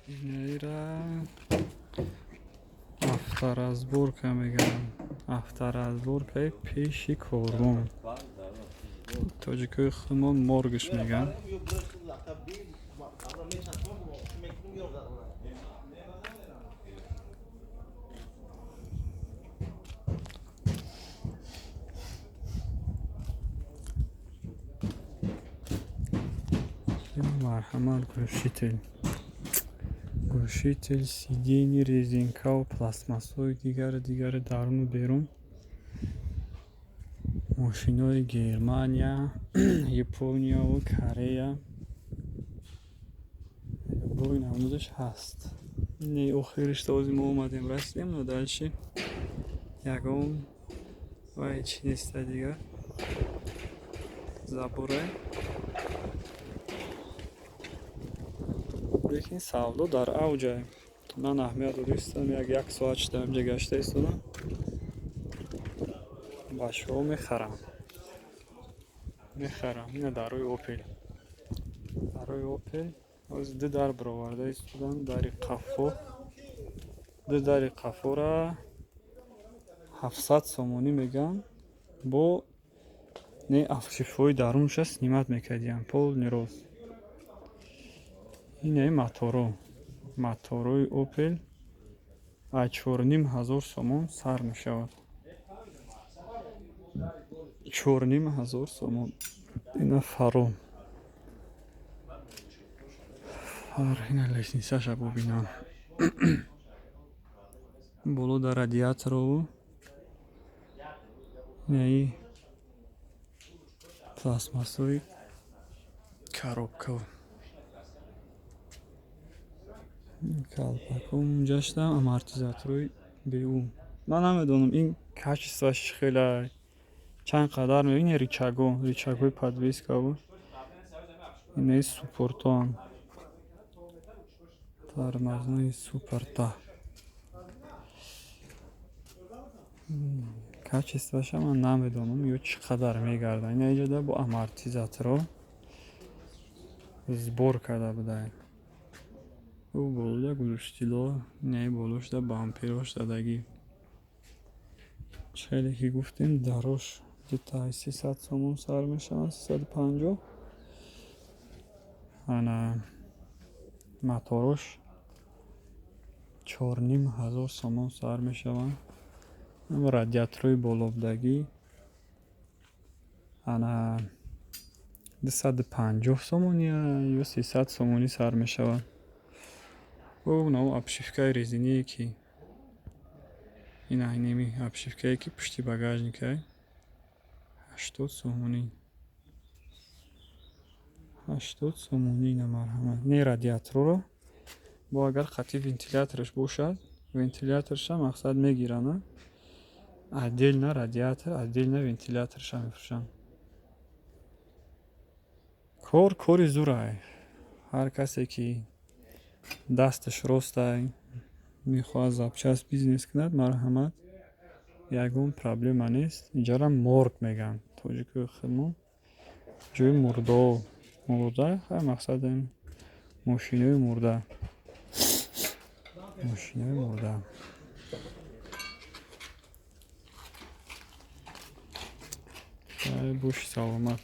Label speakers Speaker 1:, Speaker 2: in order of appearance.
Speaker 1: Инайра авторазборка мегӯям. Авторазборкаи пеши корбон. Тоҷикои худ моргиш мегӯям. Марҳамат глушитель. Глушитель, сидени, резинкаву пластмассои дигари даруну берун. Мошинои Германия, Японияву Корея. Любой намудаш ҳаст. Ин охириш този мо омадем расидем, но дальше ягон вай чӣ неста дигар. Забуре. Лекин савдо дар авҷа. Ман аҳамият додистам, як соат шуда ҳамҷа гашта истодам. Ба шумо мехарам. Ина дарои Opel. Дарои Opel оз ду дар бароварда истодам. Дари қафо. Ду дари қафора 700 сомонӣ мегӯям. Бо не афшифҳои дарунша снимат мекардиам. Полный рост. Инаи моторои Opel 4500 сомон сар мешавад. 4500 сомон. Ина фаро. Ина лестницаша бубинам. Болода радиатору. Инаи пластмассои коробка. Калпаку унҷаштам амортизатори БУ. Ман намедонам ин качестваш хеле чанд қадар ин ричагои подвеска буд. Инаи суппортон. Тормозной суппорта. Качестваша ман намедонам ё чӣ қадар мегарда. Ина инҷода бо амортизаторо сбор карда буданд. Болода глушстило, инаи болошда бамперош задагӣ. Челе ки гуфтем дарош где-то 300 сомон сар мешавад, 350. Ана моторош 4500 сомон сар мешавад. Радиаторои болобдагӣ ана 250 сомон ё 300 сомонӣ сар мешавад. Намо обшивкаи резиние ки инами обшивкае ки пушти багажникае 80 сомонӣ. 80 сомонӣ ина марҳамат. Не радиаторро бо агар қатъи вентилятораш бошад, вентиляторша мақсад мегиранд. Отдельно радиатор, отдельно вентиляторша мефурӯшанд. Кори зурай. Ҳар касе ки дасташ ростай мехоҳад запчаст бизнес кунад, марҳамат. Ягон проблема нест. Инҷара морг мегӯянд. Тоҷикои худмо ҷои мурда, мақсад мошинои мурда. Боши саломат.